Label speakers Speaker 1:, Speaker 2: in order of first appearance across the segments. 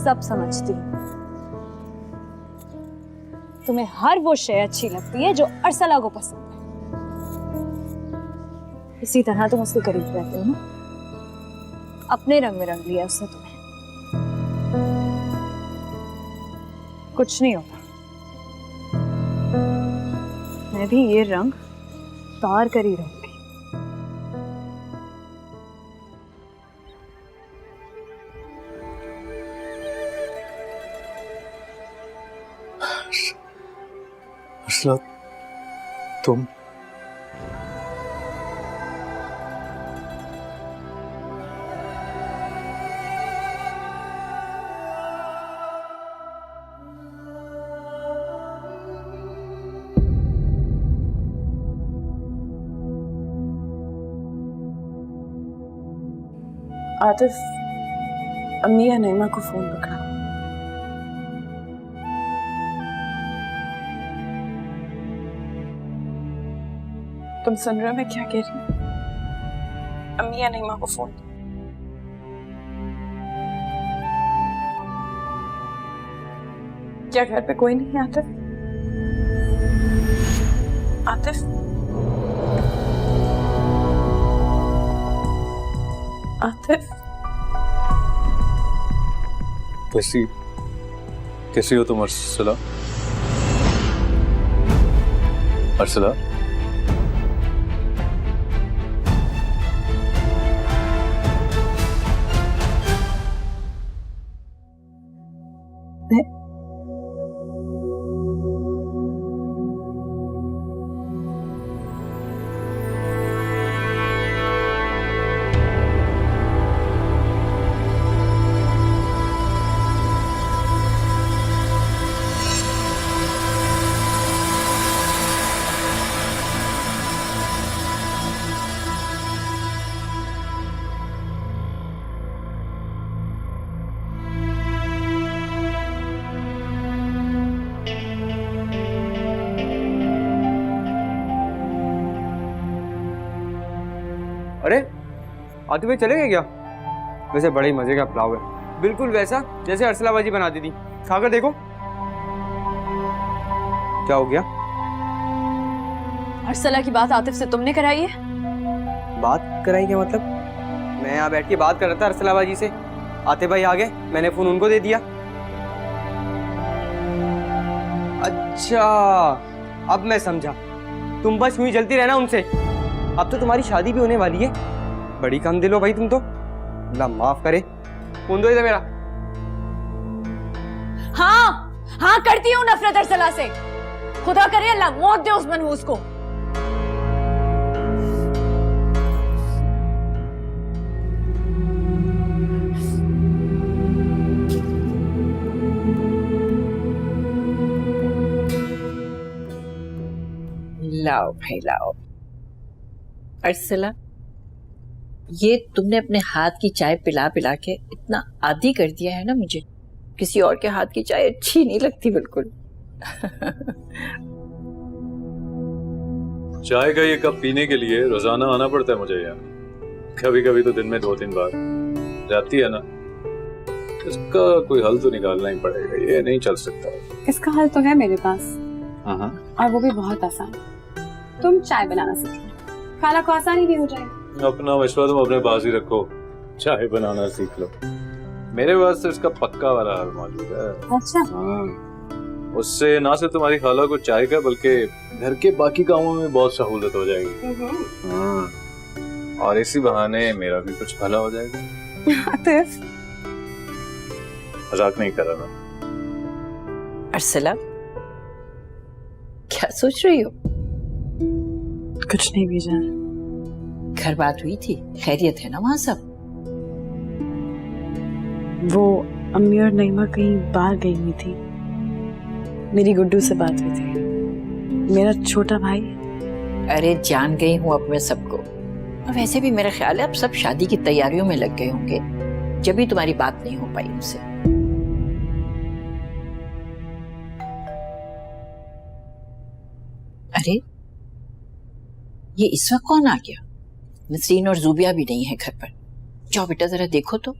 Speaker 1: सब समझती हूँ। तुम्हें हर वो शय अच्छी लगती है जो अर्सला को पसंद है। इसी तरह तुम उसके करीब रहते हो ना। अपने रंग में रंग लिया उसने तुम्हें। कुछ नहीं होगा, मैं भी ये रंग तार कर ही रहूंगी।
Speaker 2: अर्सला, तुम
Speaker 3: आतिफ, अम्मी या नईमा को फोन पकड़ा। तुम सुन रहे हो मैं क्या कह रही हूँ? अम्मी या नईमा को फोन। क्या घर पे कोई नहीं है आतिफ? आतिफ, आतिफ,
Speaker 2: कैसी हो तुम अर्सला? अर्सला,
Speaker 4: अरे आतिफ भाई चले गए क्या? वैसे बड़े ही मजे का पुलाव है, बिल्कुल वैसा जैसे अर्सला बाजी बनाती थी। खाकर देखो। क्या हो गया?
Speaker 1: अर्सला की बात आतिफ से तुमने कराई है?
Speaker 4: बात कराई क्या मतलब? मैं यहाँ बैठ के बात कर रहा था अर्सला बाजी से, आतिफ भाई आ गए, मैंने फोन उनको दे दिया। अच्छा, अब मैं समझा। तुम बस यूं ही जलती रहना उनसे। अब तो तुम्हारी शादी भी होने वाली है। बड़ी कम दिल हो भाई तुम तो। अल्लाह माफ करे। फोन दो इधर मेरा।
Speaker 1: हाँ हाँ करती हूँ नफरत अर्सला से। खुदा करे अल्लाह मौत दे उस मनहूस को।
Speaker 5: लाओ भाई लाओ। अर्सला, ये तुमने अपने हाथ की चाय पिला पिला के इतना आदी कर दिया है ना मुझे। किसी और के हाथ की चाय अच्छी नहीं लगती बिल्कुल।
Speaker 2: चाय का ये कप पीने के लिए रोजाना आना पड़ता है मुझे यहाँ। कभी कभी तो दिन में 2-3 बार जाती है ना। इसका कोई हल तो निकालना ही पड़ेगा, ये नहीं चल सकता।
Speaker 3: इसका हल तो है मेरे पास,
Speaker 2: हाँ,
Speaker 3: और वो भी बहुत आसान। तुम चाय बनाना सीख लो, खाला को आसानी भी हो जाएगी।
Speaker 2: अपना मशवरा तुम अपने पास ही रखो, चाय बनाना सीख लो। मेरे पास तो इसका पक्का वाला हल मौजूद है।
Speaker 3: अच्छा,
Speaker 2: उससे ना सिर्फ तुम्हारी खाला को चाय का बल्कि घर के बाकी कामों में बहुत सहूलत हो जाएगी। और इसी बहाने मेरा भी कुछ भला हो जाएगा।
Speaker 3: आतिफ,
Speaker 2: मजाक नहीं कर रहा मैं।
Speaker 5: अर्सला, क्या सोच रही हो?
Speaker 3: कुछ नहीं बीजान।
Speaker 5: घर बात हुई थी, खैरियत है ना वहाँ सब?
Speaker 3: वो अम्मी और नईमा कहीं बाहर गई हुई थी। मेरी गुड्डू से बात हुई थी, मेरा छोटा भाई।
Speaker 5: अरे जान गई हूँ अब मैं सबको। और वैसे भी मेरा ख्याल है अब सब शादी की तैयारियों में लग गए होंगे, जब भी तुम्हारी बात नहीं हो पाई उनसे। अरे ये इस वक्त कौन आ गया? नसरीन और जूबिया भी नहीं है घर पर। जाओ बेटा जरा देखो तो।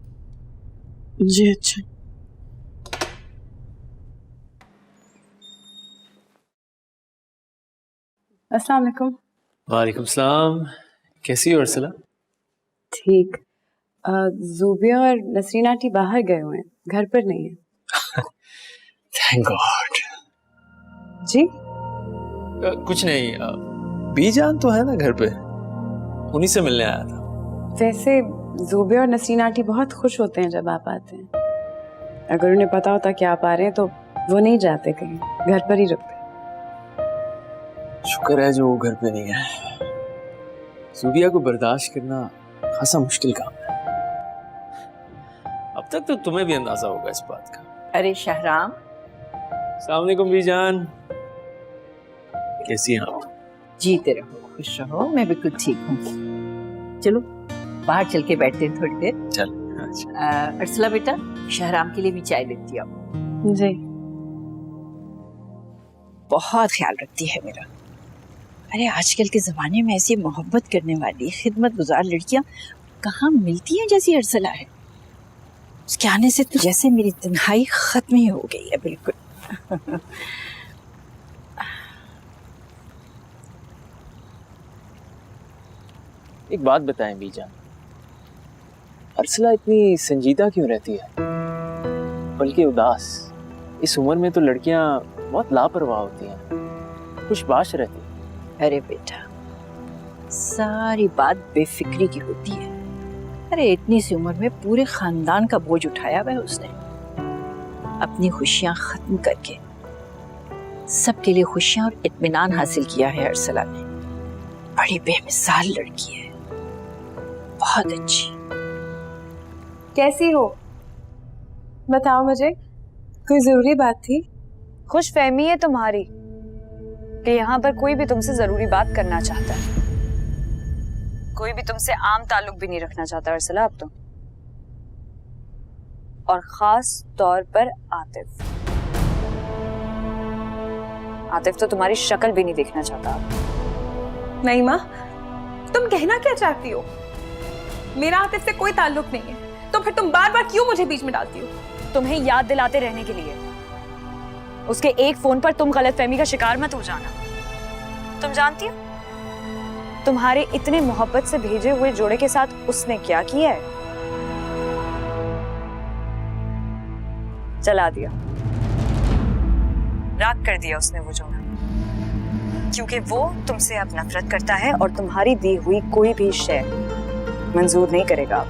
Speaker 3: जी अच्छा। अस्सलाम वालेकुम।
Speaker 2: वालेकुम सलाम। कैसी हो अर्सला?
Speaker 3: ठीक। ज़ूबिया और नसरीन आंटी बाहर गए हुए हैं, घर पर नहीं है।
Speaker 2: Thank God.
Speaker 3: जी?
Speaker 2: कुछ नहीं, बीजान तो है ना घर पे, उन्हीं से मिलने आया था।
Speaker 3: वैसे ज़ूबिया और नसरीन आंटी बहुत खुश होते हैं जब आप आते हैं। अगर उन्हें पता होता कि आप आ रहे हैं तो वो नहीं जाते कहीं, घर पर ही रुकते।
Speaker 2: शुक्र है जो वो घर पे नहीं है। ज़ूबिया को बर्दाश्त करना खासा मुश्किल काम है। अब तक तो तुम्हें भी अंदाजा होगा इस बात का।
Speaker 5: अरे शहराम,
Speaker 2: अस्सलाम वालेकुम बीजान, कैसी हैं आप?
Speaker 5: जीते रहो, खुश रहो। मैं बिल्कुल ठीक हूँ। चलो बाहर चल के बैठते हैं थोड़ी देर।
Speaker 2: चल। अच्छा।
Speaker 5: अर्सला बेटा, शहराम के लिए भी चाय लेती आओ।
Speaker 3: जी।
Speaker 5: बहुत ख्याल रखती है मेरा। अरे आजकल के ज़माने में ऐसी मोहब्बत करने वाली खिदमत गुजार लड़कियां कहाँ मिलती हैं जैसी अर्सला है। उसके आने से तो जैसे मेरी तन्हाई खत्म ही हो गई है बिल्कुल।
Speaker 6: एक बात बताएं बीजान, अर्सला इतनी संजीदा क्यों रहती है, बल्कि उदास? इस उम्र में तो लड़कियां बहुत लापरवाह होती हैं, खुशबाश रहती हैं।
Speaker 5: अरे बेटा, सारी बात बेफिक्री की होती है। अरे इतनी सी उम्र में पूरे खानदान का बोझ उठाया हुआ है उसने। अपनी खुशियां खत्म करके सबके लिए खुशियां और इत्मीनान हासिल किया है अर्सला ने। बड़ी बेमिसाल लड़की है, बहुत अच्छी।
Speaker 3: कैसी हो? बताओ मुझे, कोई जरूरी बात थी?
Speaker 1: खुश फहमी है तुम्हारी कि यहाँ पर कोई भी तुमसे जरूरी बात करना चाहता है। कोई भी तुमसे आम ताल्लुक भी नहीं रखना चाहता अर्सला अब तो, और खास तौर पर आतिफ। आतिफ तो तुम्हारी शक्ल भी नहीं देखना चाहता।
Speaker 7: नहीं माँ, तुम कहना क्या चाहती हो? मेरा आतिफ से कोई ताल्लुक नहीं है, तो फिर तुम बार बार क्यों मुझे बीच में डालती हो?
Speaker 1: तुम्हें याद दिलाते रहने के लिए। उसके एक फोन पर तुम गलतफहमी का शिकार मत हो जाना। तुम जानती हो तुम्हारे इतने मोहब्बत से भेजे हुए जोड़े के साथ उसने क्या किया है? जला दिया, राख कर दिया उसने वो जोड़ा, क्योंकि वो तुमसे अब नफरत करता है और तुम्हारी दी हुई कोई भी शय मंजूर नहीं करेगा। आप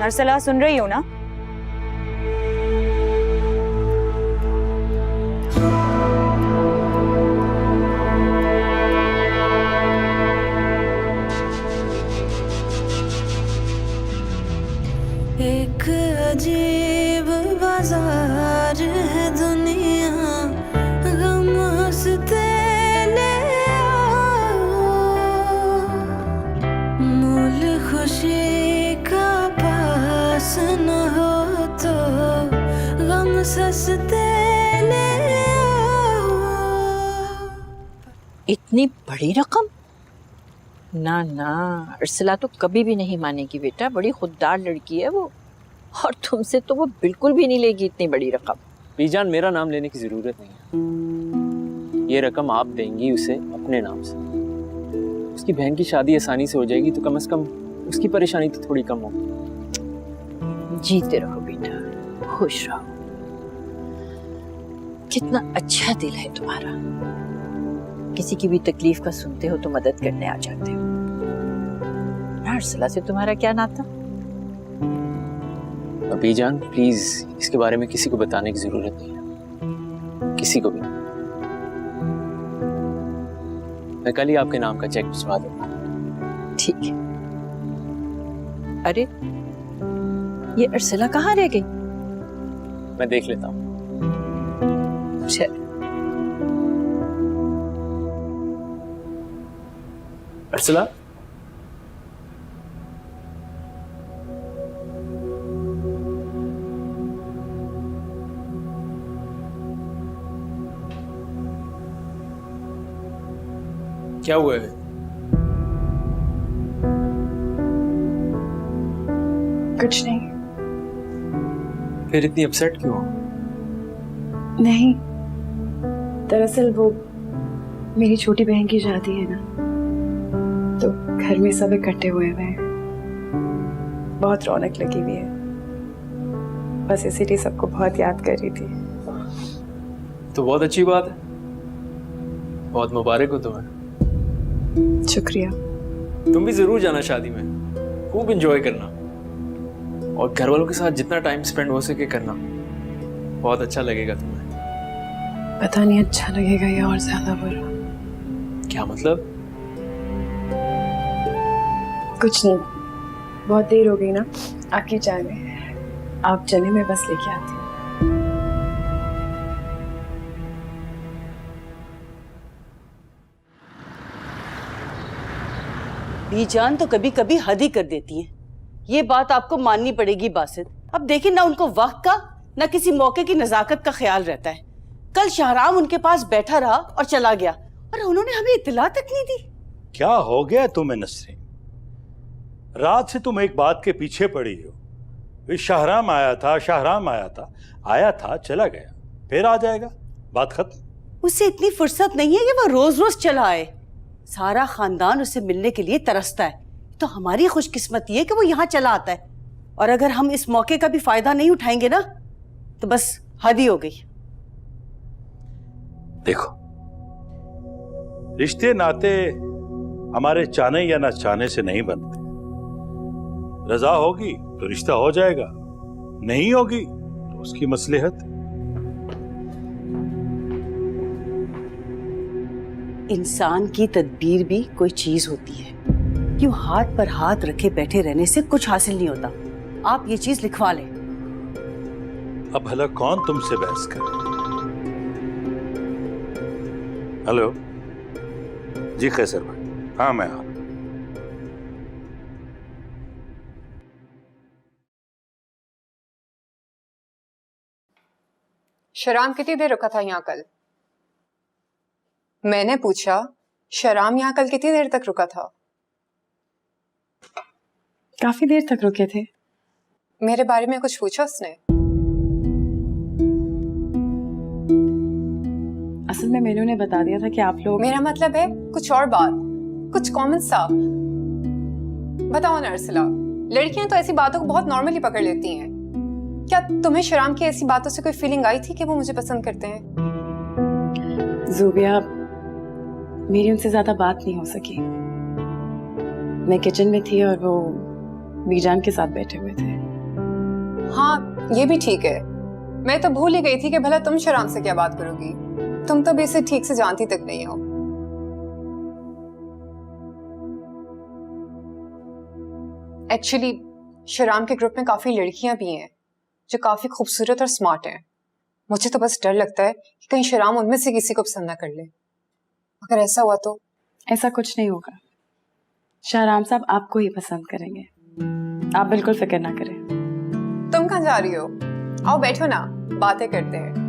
Speaker 1: अर्सला सुन रही हो ना?
Speaker 8: एक अजीब बाजार है दुनिया, गम हंसते ले आओ, मूल खुशी का पास न हो तो गम सस्ते ले आओ।
Speaker 5: इतनी बड़ी रकम? ना ना, अर्सला तो कभी भी नहीं मानेगी बेटा। बड़ी खुददार लड़की है वो, और तुमसे तो वो बिल्कुल भी नहीं लेगी इतनी बड़ी रकम।
Speaker 6: बीजान, मेरा नाम लेने की जरूरत नहीं है। ये रकम आप देंगी उसे अपने नाम से। उसकी बहन की शादी आसानी से हो जाएगी तो कम से कम उसकी परेशानी तो थोड़ी कम होगी।
Speaker 5: जीते रहो बेटा, खुश रहो। कितना अच्छा दिल है तुम्हारा। किसी की भी तकलीफ का सुनते हो तो मदद करने आ जाते हो। अर्सला से तुम्हारा क्या नाता?
Speaker 6: बीजान प्लीज, इसके बारे में किसी को बताने की जरूरत नहीं है, किसी को भी। मैं कल ही आपके नाम का चेक भिजवा दूंगा।
Speaker 5: ठीक है। अरे ये अर्सला कहाँ रह गई?
Speaker 6: मैं देख लेता हूँ।
Speaker 5: चल।
Speaker 6: अर्सला,
Speaker 2: क्या हुआ है?
Speaker 3: कुछ नहीं।
Speaker 2: फिर इतनी अपसेट क्यों हो?
Speaker 3: नहीं, दरअसल वो मेरी छोटी बहन की शादी है ना, तो घर में सब इकट्ठे हुए हैं, बहुत रौनक लगी हुई है। बस इसीलिए सबको बहुत याद कर रही थी।
Speaker 6: तो बहुत अच्छी बात है, बहुत मुबारक हो तुम्हें।
Speaker 3: शुक्रिया।
Speaker 6: तुम भी जरूर जाना शादी में, खूब एंजॉय करना और घर वालों के साथ जितना टाइम स्पेंड हो सके करना, बहुत अच्छा लगेगा तुम्हें।
Speaker 3: पता नहीं अच्छा लगेगा या और ज्यादा बुरा।
Speaker 6: क्या मतलब?
Speaker 3: कुछ नहीं, बहुत देर हो गई ना आपकी चाय में। आप चले, मैं बस लेके आती हूँ।
Speaker 9: बीजान तो कभी कभी हद ही कर देती हैं। ये बात आपको माननी पड़ेगी बासित। अब देखिए ना, उनको वक्त का ना किसी मौके की नजाकत का ख्याल रहता है। कल शाहराम उनके पास बैठा रहा और चला गया और उन्होंने हमें इत्तला तक नहीं दी।
Speaker 10: क्या हो गया तुम्हें नसरीन? रात से तुम एक बात के पीछे पड़ी हो। शाहराम आया था, शाहराम आया था, आया था चला गया, फिर आ जाएगा, बात खत्म।
Speaker 9: उसे इतनी फुर्सत नहीं है कि वो रोज रोज चला आए। सारा खानदान उससे मिलने के लिए तरसता है। तो हमारी खुशकिस्मती है कि वो यहाँ चला आता है, और अगर हम इस मौके का भी फायदा नहीं उठाएंगे ना तो बस हद ही हो गई।
Speaker 10: देखो, रिश्ते नाते हमारे चाहने या ना चाहने से नहीं बनते। रजा होगी तो रिश्ता हो जाएगा, नहीं होगी तो उसकी मसलहत।
Speaker 9: इंसान की तदबीर भी कोई चीज होती है। क्यों हाथ पर हाथ रखे बैठे रहने से कुछ हासिल नहीं होता। आप ये चीज लिखवा लें।
Speaker 10: अब भला कौन तुमसे बहस करे? हेलो जी कैसर भाई, हाँ मैं आ रहा हूं।
Speaker 11: शराम कितनी देर रुका था यहाँ कल? मैंने पूछा, शराम यहाँ कल कितनी देर तक रुका था?
Speaker 3: काफी देर तक रुके थे।
Speaker 11: मेरे बारे में कुछ पूछा उसने?
Speaker 3: असल में मैंने उन्हें बता दिया था कि आप लोग।
Speaker 11: मेरा मतलब है कुछ और बात, कुछ कॉमन सा। बताओ ना अर्सला, लड़कियां तो ऐसी बातों को बहुत नॉर्मली पकड़ लेती हैं। क्या तुम्हें शराम की ऐसी बातों से कोई फीलिंग आई थी कि वो मुझे पसंद करते हैं?
Speaker 3: ज़ूबिया, मेरी उनसे ज्यादा बात नहीं हो सकी। मैं किचन में थी और वो बीजान के साथ बैठे हुए थे।
Speaker 11: हाँ, ये भी ठीक है। मैं तो भूल ही गई थी कि भला तुम शराम से क्या बात करोगी। तुम तो भी इसे ठीक से जानती तक नहीं हो। एक्चुअली शराम के ग्रुप में काफी लड़कियां भी हैं जो काफी खूबसूरत और स्मार्ट हैं। मुझे तो बस डर लगता है कि कहीं शराम उनमें से किसी को पसंद ना कर ले। अगर ऐसा हुआ तो? ऐसा कुछ नहीं होगा।
Speaker 3: शाहराम साहब आपको ही पसंद करेंगे, आप बिल्कुल फिक्र ना करें।
Speaker 11: तुम कहाँ जा रही हो? आओ बैठो ना, बातें करते हैं।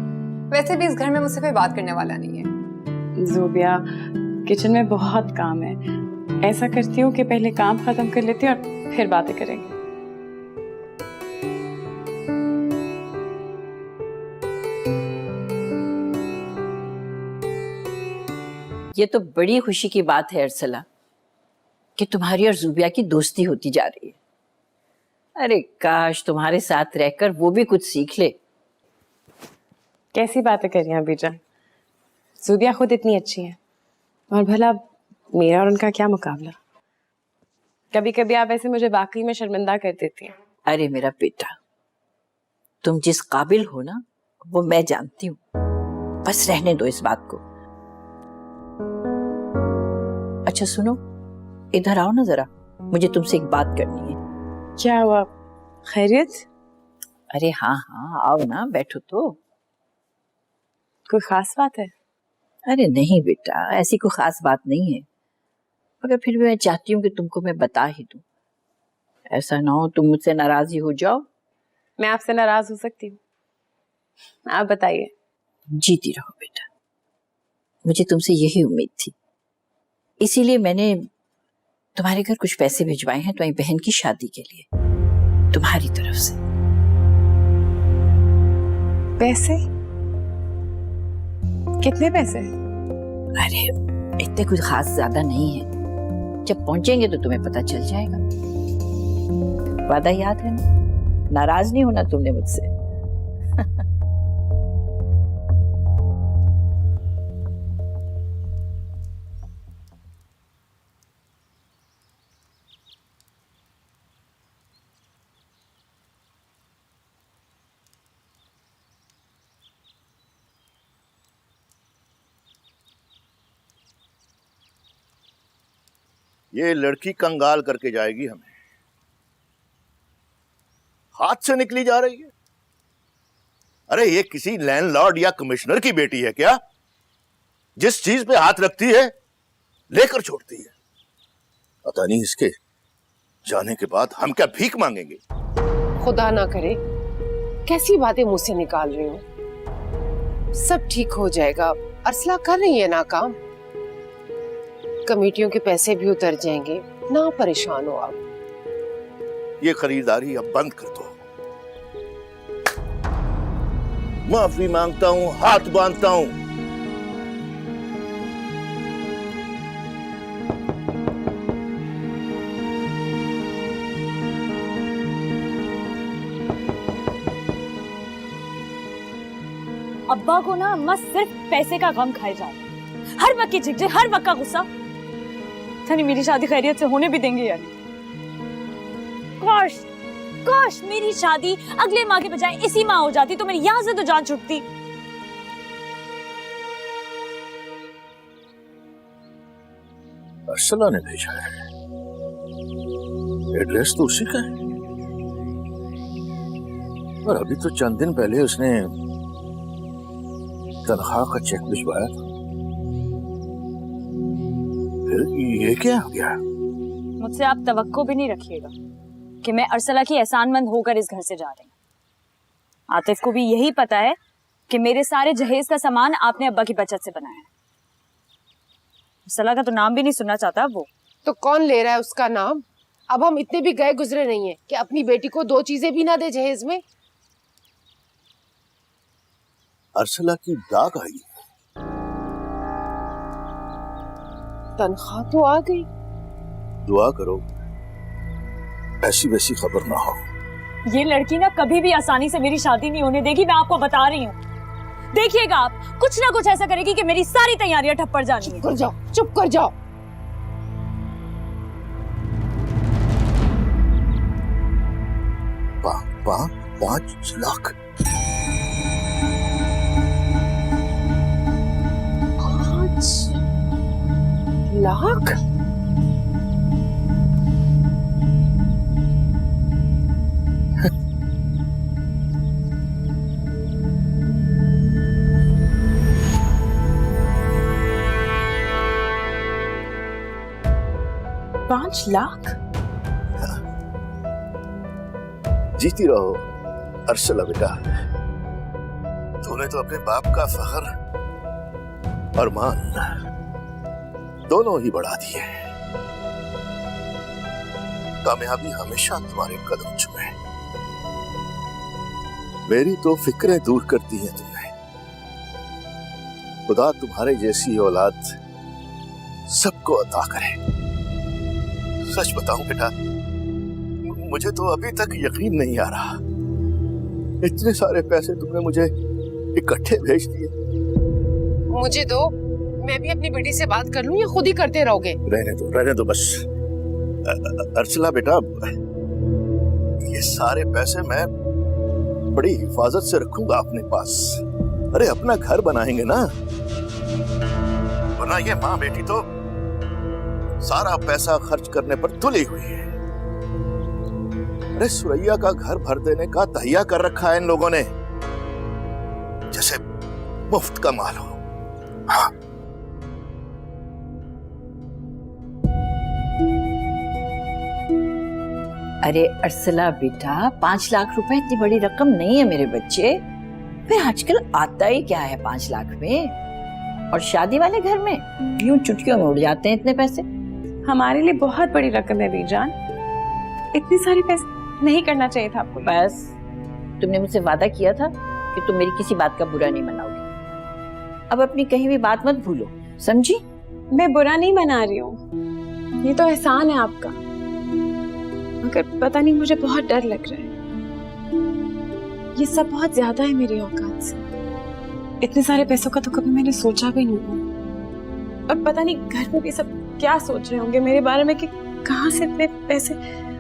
Speaker 11: वैसे भी इस घर में मुझसे कोई बात करने वाला नहीं है।
Speaker 3: ज़ूबिया, किचन में बहुत काम है। ऐसा करती हूँ कि पहले काम खत्म कर लेती हूँ और फिर बातें करेंगे।
Speaker 5: ये तो बड़ी खुशी की बात है अर्सला कि तुम्हारी और ज़ूबिया की दोस्ती होती जा रही है। अरे काश तुम्हारे साथ रहकर वो भी कुछ सीख ले।
Speaker 3: कैसी बातें कर रही हैं बीजान? ज़ूबिया खुद इतनी अच्छी है, और भला मेरा और उनका क्या मुकाबला। कभी कभी आप ऐसे मुझे वाकई में शर्मिंदा कर देती हैं।
Speaker 5: अरे मेरा बेटा, तुम जिस काबिल हो ना वो मैं जानती हूँ। बस रहने दो इस बात को। अच्छा सुनो, इधर आओ ना जरा, मुझे तुमसे एक बात करनी है।
Speaker 3: क्या हुआ, खैरियत?
Speaker 5: अरे हाँ हाँ आओ ना, बैठो तो।
Speaker 3: कोई खास बात है?
Speaker 5: अरे नहीं बेटा, ऐसी कोई खास बात नहीं है, मगर फिर भी मैं चाहती हूँ कि तुमको मैं बता ही दूँ। ऐसा ना हो तुम मुझसे नाराज ही हो जाओ।
Speaker 3: मैं आपसे नाराज हो सकती हूँ? आप बताइए।
Speaker 5: जीती रहो बेटा, मुझे तुमसे यही उम्मीद थी। इसीलिए मैंने तुम्हारे घर कुछ पैसे भिजवाए हैं तुम्हारी बहन की शादी के लिए, तुम्हारी तरफ से।
Speaker 3: पैसे? कितने पैसे?
Speaker 5: अरे इतने कुछ खास ज्यादा नहीं है, जब पहुंचेंगे तो तुम्हें पता चल जाएगा। वादा याद है ना, नाराज नहीं होना तुमने मुझसे।
Speaker 12: ये लड़की कंगाल करके जाएगी हमें, हाथ से निकली जा रही है। अरे ये किसी लैंडलॉर्ड या कमिश्नर की बेटी है क्या? जिस चीज पे हाथ रखती है लेकर छोड़ती है। पता नहीं इसके जाने के बाद हम क्या भीख मांगेंगे?
Speaker 13: खुदा ना करे, कैसी बातें मुंह से निकाल रही हो। सब ठीक हो जाएगा, अरसला कर रही है ना काम, कमेटियों के पैसे भी उतर जाएंगे, ना परेशान हो आप।
Speaker 12: ये खरीदारी अब बंद कर दो। माफी मांगता हूं, हाथ बांधता हूं।
Speaker 1: अब्बा को ना अम्मा सिर्फ पैसे का गम खाए जा रहे, हर वक्त की झिकझिक, हर वक्त का गुस्सा। नहीं मेरी शादी खैरियत से होने भी देंगे यार। काश काश मेरी शादी अगले माह के बजाय इसी माह हो जाती तो मेरी यहां से तो जान छुटती।
Speaker 12: अरसला ने भेजा है, एड्रेस तो उसी का है, और अभी तो चंद दिन पहले उसने तनख्वाह का चेक भिजवाया था। फिर ये क्या हो गया?
Speaker 1: मुझसे आप तवक्को भी नहीं रखिएगा कि मैं अरसला की एहसानमंद होकर इस घर से जा रही हूँ। आतिफ को भी यही पता है कि मेरे सारे जहेज का सामान आपने अब्बा की बचत से बनाया है। अरसला का तो नाम भी नहीं सुनना चाहता वो।
Speaker 13: तो कौन ले रहा है उसका नाम? अब हम इतने भी गए गुजरे नहीं है कि अपनी बेटी को 2 चीजें भी ना दे जहेज में।
Speaker 12: अरसला की डाक आई,
Speaker 13: तनख्वाह तो आ गई।
Speaker 12: दुआ करो ऐसी वैसी खबर ना हो।
Speaker 1: ये लड़की ना कभी भी आसानी से मेरी शादी नहीं होने देगी, मैं आपको बता रही हूँ। देखिएगा आप, कुछ ना कुछ ऐसा करेगी कि मेरी सारी तैयारियां ठप पड़ जानी है।
Speaker 13: चुप कर जाओ, चुप कर जाओ।
Speaker 12: पाँच लाख?
Speaker 13: 5 लाख?
Speaker 9: $5 लाख?
Speaker 12: जीती रहो अरसला बेटा, तूने तो अपने बाप का फख्र और मान दोनों ही बढ़ा दिए। कामयाबी हमेशा तुम्हारे कदम चूमे। मेरी तो फिक्रें दूर कर दी हैं तुमने। खुदा तुम्हारे जैसी औलाद सबको अता करे। सच बताऊं बेटा, मुझे तो अभी तक यकीन नहीं आ रहा, इतने सारे पैसे तुमने मुझे इकट्ठे भेज दिए।
Speaker 13: मुझे दो, मैं भी अपनी बेटी से बात कर लूं या खुद ही करते रहोगे?
Speaker 12: रहने दो बस। अरसला बेटा, ये सारे पैसे मैं बड़ी हिफाजत से रखूंगा अपने पास। अरे अपना घर बनाएंगे ना, वरना ये माँ बेटी तो सारा पैसा खर्च करने पर तुली हुई है। अरे सुरैया का घर भर देने का तहिया कर रखा है इन लोगों ने, जैसे मुफ्त का माल हो। हाँ।
Speaker 5: अरे अरसला बेटा, 5 लाख रुपए इतनी बड़ी रकम नहीं है मेरे बच्चे। फिर आजकल आता ही क्या है 5 लाख में, और शादी वाले घर में यूं चुटकियों में उड़ जाते हैं इतने पैसे।
Speaker 7: हमारे लिए बहुत बड़ी रकम है बीजान, इतने सारे पैसे नहीं करना चाहिए था आपको।
Speaker 5: बस तुमने मुझसे वादा किया था कि तुम मेरी किसी बात का बुरा नहीं मनाओगे। अब अपनी कहीं भी बात मत भूलो, समझी?
Speaker 7: मैं बुरा नहीं मना रही हूँ, ये तो एहसान है आपका, मगर पता नहीं मुझे बहुत डर लग रहा है। ये सब बहुत ज्यादा है मेरी औकात से। इतने सारे पैसों का तो कभी मैंने सोचा भी नहीं, और पता नहीं घर में भी सब क्या सोच रहे होंगे मेरे बारे में कि कहाँ से इतने पैसे।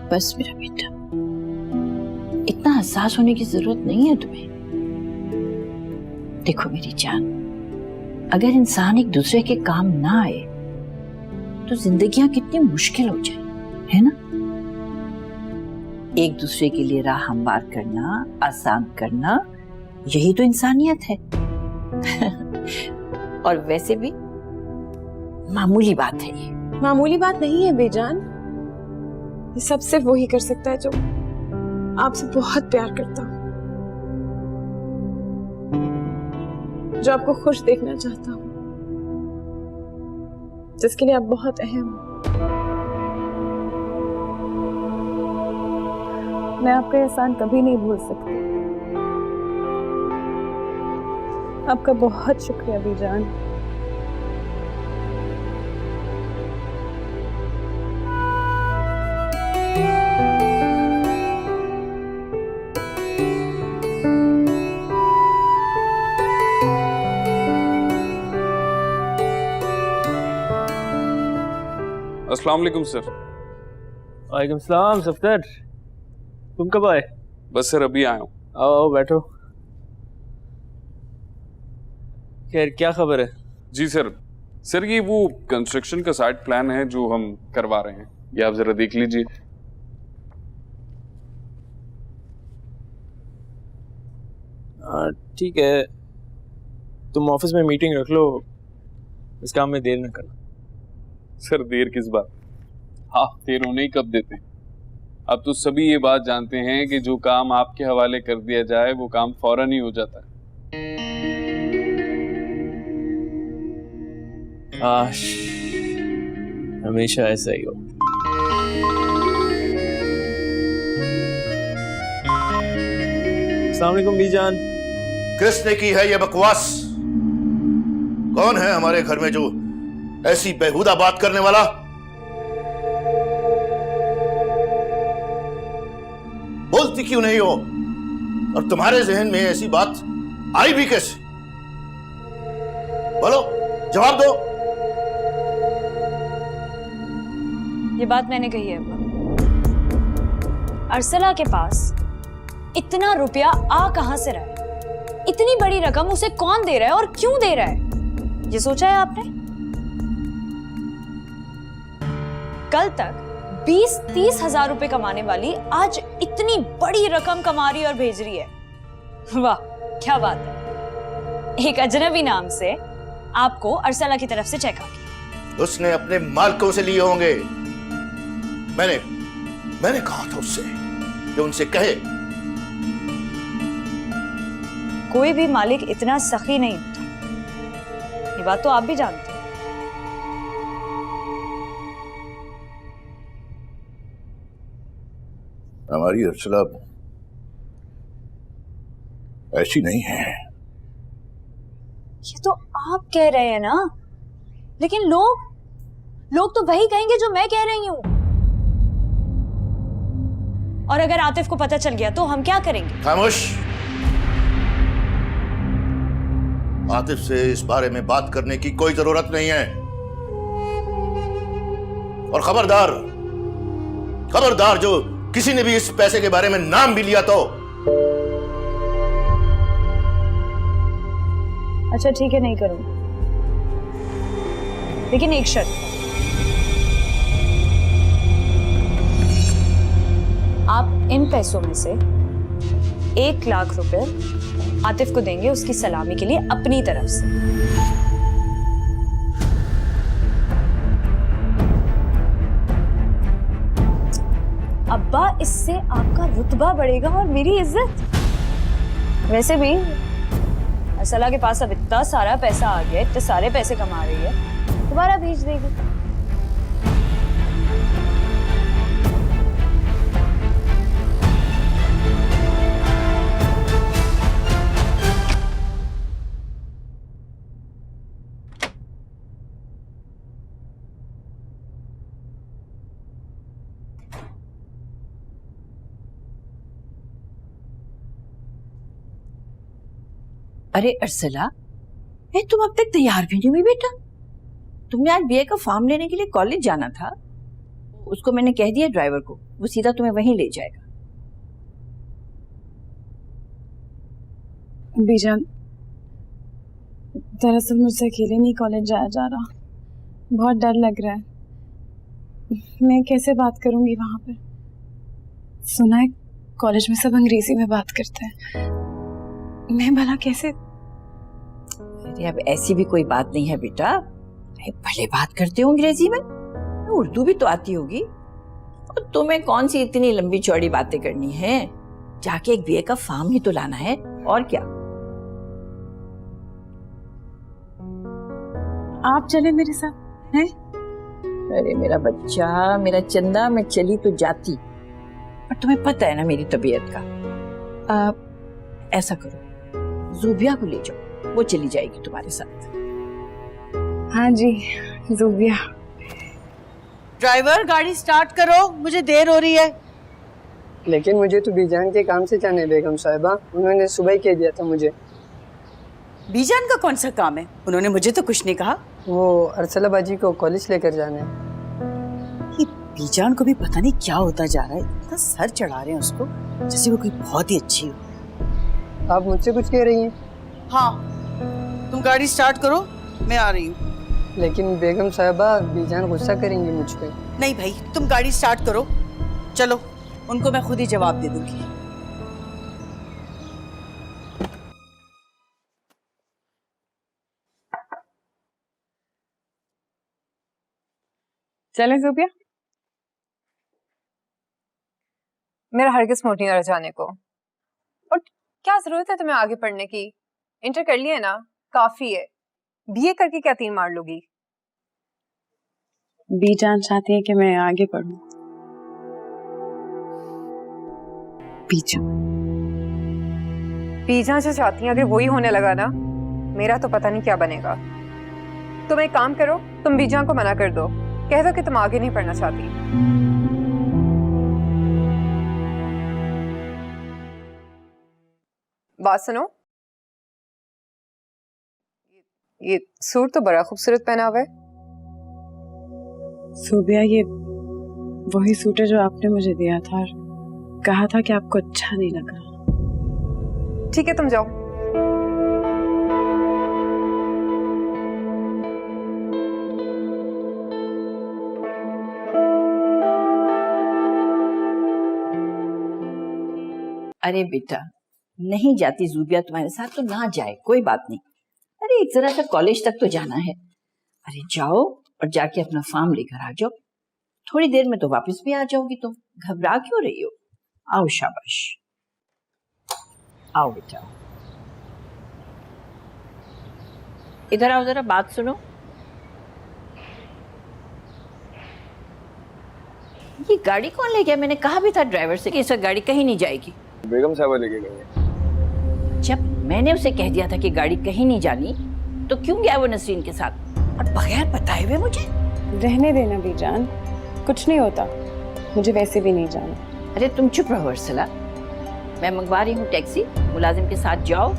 Speaker 5: बस मेरा बेटा, इतना हसास होने की जरूरत नहीं है तुम्हें। देखो मेरी जान, अगर इंसान एक दूसरे के काम ना आए तो जिंदगियां कितनी मुश्किल हो जाए, है ना? एक दूसरे के लिए राह हमवार करना, आसान करना, यही तो इंसानियत है। और वैसे भी मामूली बात है ये।
Speaker 7: मामूली बात नहीं है बेजान, ये सब सिर्फ वही कर सकता है जो आपसे बहुत प्यार करता हूँ, जो आपको खुश देखना चाहता हूँ, जिसके लिए आप बहुत अहम हो। मैं आपका एहसान कभी नहीं भूल सकती। आपका बहुत शुक्रिया बीजान।
Speaker 2: अस्सलाम वालेकुम सर।
Speaker 6: वालेकुम सलाम सफदर, तुम कब आए?
Speaker 2: बस सर अभी आया हूँ।
Speaker 6: आओ बैठो। खैर क्या खबर है?
Speaker 2: जी सर ये वो कंस्ट्रक्शन का साइट प्लान है जो हम करवा रहे हैं, ये आप जरा देख लीजिए।
Speaker 6: ठीक है, तुम ऑफिस में मीटिंग रख लो, इस काम में देर न करना।
Speaker 2: सर देर किस बात? हाँ, देर होने ही कब देते हैं। अब तो सभी ये बात जानते हैं कि जो काम आपके हवाले कर दिया जाए वो काम फौरन ही हो जाता है।
Speaker 6: आश हमेशा ऐसा ही हो। अस्सलाम वालेकुम बीजान।
Speaker 12: किसने की है ये बकवास? कौन है हमारे घर में जो ऐसी बेहुदा बात करने वाला? बोलती क्यों नहीं हो? और तुम्हारे जहन में ऐसी बात आई भी कैसे? बोलो, जवाब दो।
Speaker 1: ये बात मैंने कही है अरसला के पास इतना रुपया आ कहां से रहा है? इतनी बड़ी रकम उसे कौन दे रहा है और क्यों दे रहा है? ये सोचा है आपने? कल तक 20-30 हजार रुपए कमाने वाली आज इतनी बड़ी रकम कमा रही और भेज रही है। वाह क्या बात है। एक अजनबी नाम से आपको अरसला की तरफ से चेक आ गया।
Speaker 12: उसने अपने मालिकों से लिए होंगे। मैंने कहा था उससे कि उनसे कहे।
Speaker 1: कोई भी मालिक इतना सखी नहीं होता, ये बात तो आप भी जानते हैं।
Speaker 12: हमारी अरसला ऐसी नहीं है।
Speaker 1: ये तो आप कह रहे हैं ना, लेकिन लोग तो वही कहेंगे जो मैं कह रही हूं। और अगर आतिफ को पता चल गया तो हम क्या करेंगे?
Speaker 12: खामोश। आतिफ से इस बारे में बात करने की कोई जरूरत नहीं है। और खबरदार जो किसी ने भी इस पैसे के बारे में नाम भी लिया तो।
Speaker 1: अच्छा ठीक है, नहीं करूंगी, लेकिन एक शर्त। आप इन पैसों में से 1 लाख रुपए आतिफ को देंगे उसकी सलामी के लिए अपनी तरफ से। अब्बा, इससे आपका रुतबा बढ़ेगा और मेरी इज्जत। वैसे भी अरसला के पास अब इतना सारा पैसा आ गया, इतने सारे पैसे कमा रही है, दोबारा भेज देगी।
Speaker 5: अरे अर्सला, तुम अब तक तैयार भी नहीं हुई बेटा। तुमने आज बीए का फॉर्म लेने के लिए कॉलेज जाना था। उसको मैंने कह दिया ड्राइवर को, वो सीधा तुम्हें वहीं ले जाएगा।
Speaker 7: बीजान, दरअसल मुझसे अकेले नहीं कॉलेज जाया जा रहा, बहुत डर लग रहा है। मैं कैसे बात करूंगी वहां पर? सुना है कॉलेज में सब अंग्रेजी में बात करते हैं, मैं भला कैसे?
Speaker 5: अरे अब ऐसी भी कोई बात नहीं है बेटा, अरे भले बात करते हो अंग्रेजी में, उर्दू भी तो आती होगी। और तुम्हें कौन सी इतनी लंबी चौड़ी बातें करनी है, जाके एक बीए का फॉर्म ही तो लाना है, और क्या।
Speaker 7: आप चले मेरे साथ हैं?
Speaker 5: अरे मेरा बच्चा, मेरा चंदा, मैं चली तो जाती, पर तुम्हें पता है ना मेरी तबीयत का। ऐसा करो, ज़ूबिया को ले जाओ, वो चली जाएगी तुम्हारे साथ।
Speaker 7: हाँ जी, ज़ूबिया।
Speaker 9: ड्राइवर, गाड़ी स्टार्ट करो, मुझे देर हो रही है।
Speaker 14: लेकिन मुझे तो बीजान के काम से जाना है बेगम साहिबा, उन्होंने सुबह ही कह दिया था मुझे।
Speaker 9: बीजान का कौन सा काम है? उन्होंने मुझे तो कुछ नहीं कहा।
Speaker 14: वो अरसला बाजी को कॉलेज लेकर जाना है।
Speaker 9: ये बीजान को भी पता नहीं क्या होता जा रहा है, इतना सर चढ़ा रहे हैं उसको जैसे वो कोई बहुत ही अच्छी हो।
Speaker 14: आप मुझसे कुछ कह रही हैं?
Speaker 9: हाँ, तुम गाड़ी स्टार्ट करो, मैं आ रही हूँ।
Speaker 14: लेकिन बेगम साहिबा, बीजान गुस्सा करेंगी मुझ पे।
Speaker 9: नहीं भाई, तुम गाड़ी स्टार्ट करो, चलो, उनको मैं खुद ही जवाब दे दूंगी।
Speaker 11: चलें ज़ूबिया? मेरा हरगिज़ मूड नहीं रहा जाने को। और क्या जरूरत है तुम्हें आगे पढ़ने की? इंटर कर लिया है ना, काफी है। बीए करके क्या 3 मार लोगी?
Speaker 3: बीजान चाहती है कि मैं आगे पढूं।
Speaker 11: बीजान जो चाहती है, अगर वही होने लगा ना, मेरा तो पता नहीं क्या बनेगा। तुम एक काम करो, तुम बीजान को मना कर दो, कह दो कि तुम आगे नहीं पढ़ना चाहती। बात सुनो, ये सूट तो बड़ा खूबसूरत पहना हुआ है।
Speaker 3: ज़ूबिया, ये वही सूट है जो आपने मुझे दिया था और कहा था कि आपको अच्छा नहीं लगा।
Speaker 11: ठीक है, तुम जाओ।
Speaker 5: अरे बेटा, नहीं जाती ज़ूबिया तुम्हारे साथ तो ना जाए, कोई बात नहीं। अरे एक जरा सा कॉलेज तक तो जाना है। अरे जाओ और जाके अपना फॉर्म लेकर आ जाओ, थोड़ी देर में तो वापस भी आ जाओगी तुम, घबरा क्यों रही हो? आओ, शाबाश, आओ बेटा, इधर आओ, जरा बात सुनो। ये गाड़ी कौन ले गया? मैंने कहा भी था ड्राइवर से कि इस गाड़ी कहीं नहीं जाएगी।
Speaker 4: बेगम साहबा लेके गई।
Speaker 5: जब मैंने उसे कह दिया था कि गाड़ी कहीं नहीं जानी, तो क्यों गया वो नसरीन के साथ, और बगैर बताए हुए मुझे?
Speaker 3: रहने देना बीजान, कुछ नहीं होता, मुझे वैसे भी नहीं जाना।
Speaker 5: अरे तुम चुप रहो अर्सला, मैं मंगवा रही हूँ टैक्सी, मुलाजिम के साथ जाओ,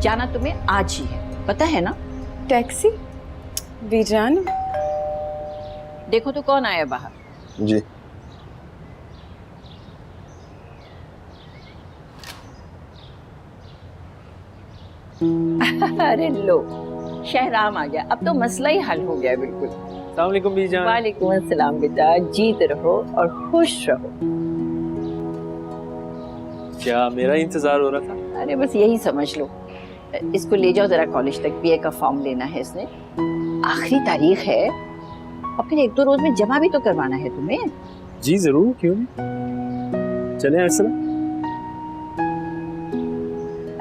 Speaker 5: जाना तुम्हें आज ही है, पता है ना?
Speaker 3: टैक्सी? बीजान,
Speaker 5: देखो तो कौन आया बाहर।
Speaker 4: जी।
Speaker 5: अरे लो, शहराम आ गया, अब तो मसला ही हल हो गया बिल्कुल।
Speaker 6: अस्सलाम वालेकुम बीजान।
Speaker 5: वालेकुम अस्सलाम बेटा, जीत रहो और खुश रहो।
Speaker 6: क्या मेरा इंतजार हो रहा था?
Speaker 5: अरे बस यही समझ लो। इसको ले जाओ जरा कॉलेज तक, बीए का फॉर्म लेना है इसने, आखिरी तारीख है, और फिर 1-2 रोज में जमा भी तो करवाना है तुम्हें।
Speaker 6: जी जरूर, क्यों नहीं, चलें अर्सला।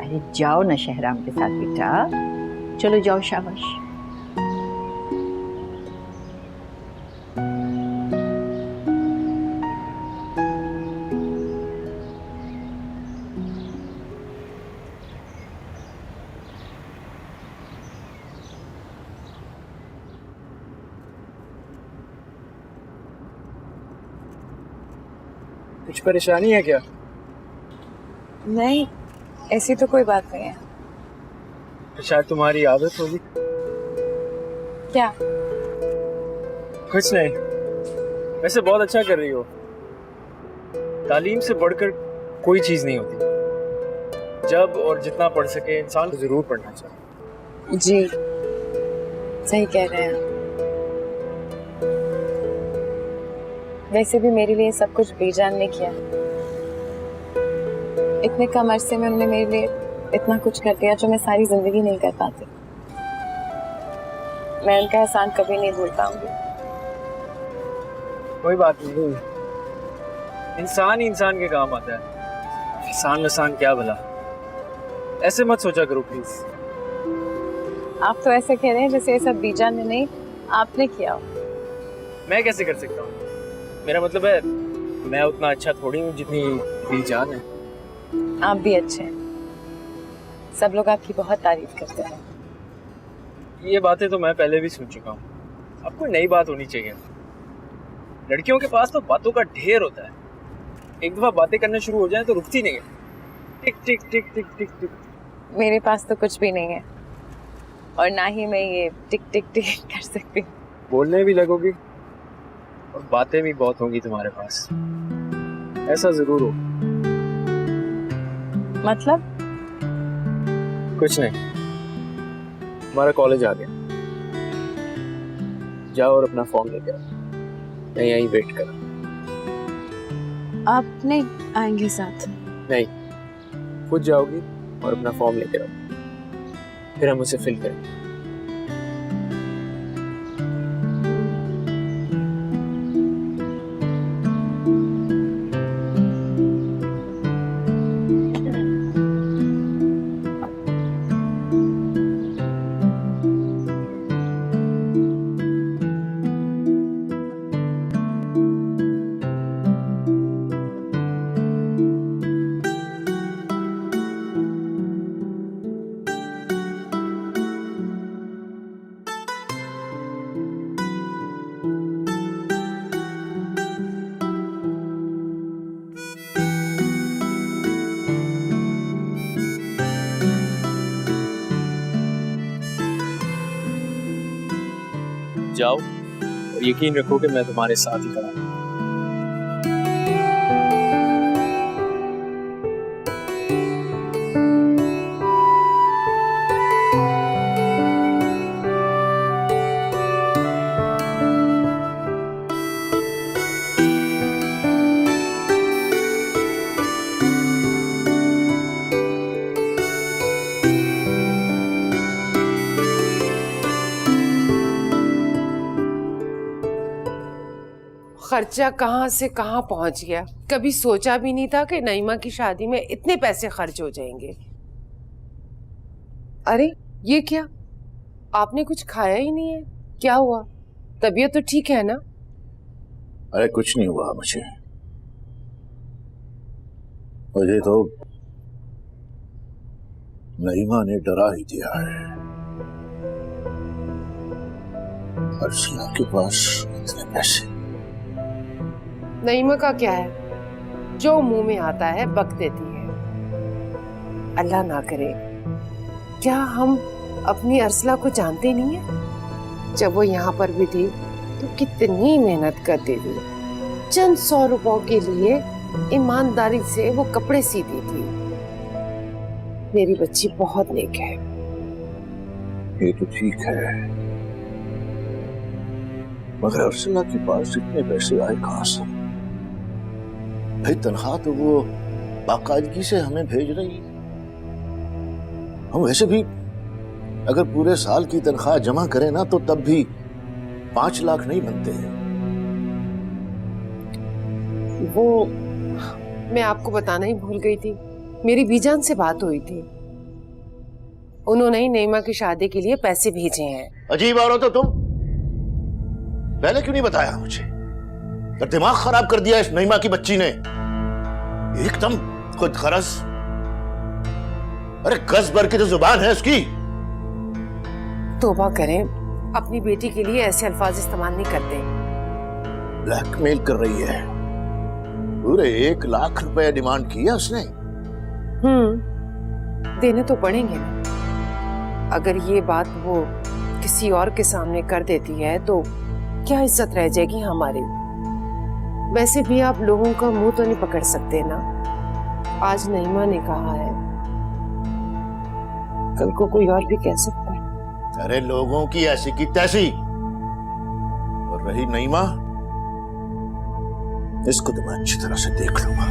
Speaker 5: अरे जाओ ना शहराम के साथ बेटा, चलो जाओ, शाबाश।
Speaker 4: कुछ परेशानी है क्या?
Speaker 3: नहीं, ऐसी तो कोई बात नहीं है।
Speaker 6: शायद तुम्हारी आदत होगी।
Speaker 7: क्या?
Speaker 6: कुछ नहीं, वैसे बहुत अच्छा कर रही हो। तालीम से बढ़कर कोई चीज नहीं होती। जब और जितना पढ़ सके इंसान को जरूर पढ़ना चाहिए।
Speaker 7: जी सही कह रहे हैं। वैसे भी मेरे लिए सब कुछ बेजान ने किया। इतने कम अरसे में उन्होंने मेरे लिए इतना कुछ कर दिया जो मैं सारी जिंदगी नहीं कर पाती। मैं उनका एहसान कभी नहीं भूल पाऊंगी।
Speaker 6: कोई बात नहीं, इंसान ही इंसान के काम आता है। एहसान क्या भला, ऐसे मत सोचा करो प्लीज।
Speaker 7: आप तो ऐसे कह रहे हैं जैसे ये सब बीजान ने नहीं आपने किया हो।
Speaker 6: मैं कैसे कर सकता हूँ? मेरा मतलब है मैं उतना अच्छा थोड़ी हूँ जितनी बीजान है।
Speaker 7: आप भी अच्छे हैं, सब लोग आपकी बहुत तारीफ करते हैं।
Speaker 6: ये बातें तो मैं पहले भी सुन चुका हूँ, अब कोई नई बात होनी चाहिए। लड़कियों के पास तो बातों का ढेर होता है, एक दफा बातें करना शुरू हो जाए तो रुकती नहीं है। टिक टिक टिक टिक टिक टिक।
Speaker 7: मेरे पास तो कुछ भी नहीं है और ना ही मैं ये टिक टिक टिक कर सकती।
Speaker 6: बोलने भी लगोगी और बातें भी बहुत होंगी तुम्हारे पास, ऐसा जरूर हो।
Speaker 7: मतलब?
Speaker 6: कुछ नहीं, हमारा कॉलेज आ गया, जाओ और अपना फॉर्म लेके आओ, मैं यहीं वेट कर।
Speaker 7: आप नहीं आएंगे साथ?
Speaker 6: नहीं, खुद जाओगी और अपना फॉर्म लेके आओ, फिर हम उसे फिल करेंगे। जाओ और यकीन रखो कि मैं तुम्हारे साथ ही खड़ा हूं।
Speaker 13: खर्चा कहाँ से कहाँ पहुंच गया। कभी सोचा भी नहीं था कि नईमा की शादी में इतने पैसे खर्च हो जाएंगे। अरे ये क्या, आपने कुछ खाया ही नहीं है, क्या हुआ? तबीयत तो ठीक है ना?
Speaker 12: अरे कुछ नहीं हुआ मुझे तो नईमा ने डरा ही दिया है। अर्चना के पास इतने पैसे।
Speaker 13: नईमा का क्या है, जो मुंह में आता है बक देती है। अल्लाह ना करे, क्या हम अपनी अर्सला को जानते नहीं है? जब वो यहाँ पर भी थी तो कितनी मेहनत करती थी, चंद 100 रुपयों के लिए ईमानदारी से वो कपड़े सीती थी। मेरी बच्ची बहुत नेक है।
Speaker 12: ये तो ठीक है, मगर अर्सला के पास इतने पैसे आए कहां से? भाई तनख्वाह तो वो बाकायदगी से हमें भेज रही है। हम वैसे भी अगर पूरे साल की तनख्वाह जमा करें ना तो तब भी 5 लाख नहीं बनते हैं।
Speaker 13: वो मैं आपको बताना ही भूल गई थी, मेरी बीजान से बात हुई थी। उन्होंने ही नईमा की शादी के लिए पैसे भेजे हैं।
Speaker 12: अजीब औरत हो तुम, पहले क्यों नहीं बताया मुझे? तो दिमाग खराब कर दिया इस नईमा की बच्ची ने, एकदम खुद गरज। अरे गज भर की तो जुबान है उसकी।
Speaker 13: तौबा करें, अपनी बेटी के लिए ऐसे अल्फाज इस्तेमाल नहीं करते।
Speaker 12: ब्लैकमेल कर रही है, पूरे 1 लाख रुपए डिमांड किया उसने।
Speaker 13: देने तो पड़ेंगे ना। अगर ये बात वो किसी और के सामने कर देती है तो क्या इज्जत रह जाएगी हमारी। वैसे भी आप लोगों का मुंह तो नहीं पकड़ सकते ना। आज नईमा ने कहा है, कल को कोई और भी कह सकता है।
Speaker 12: अरे लोगों की ऐसी की तैसी, और रही नईमा, इसको तो मैं अच्छी तरह से देख लूंगा।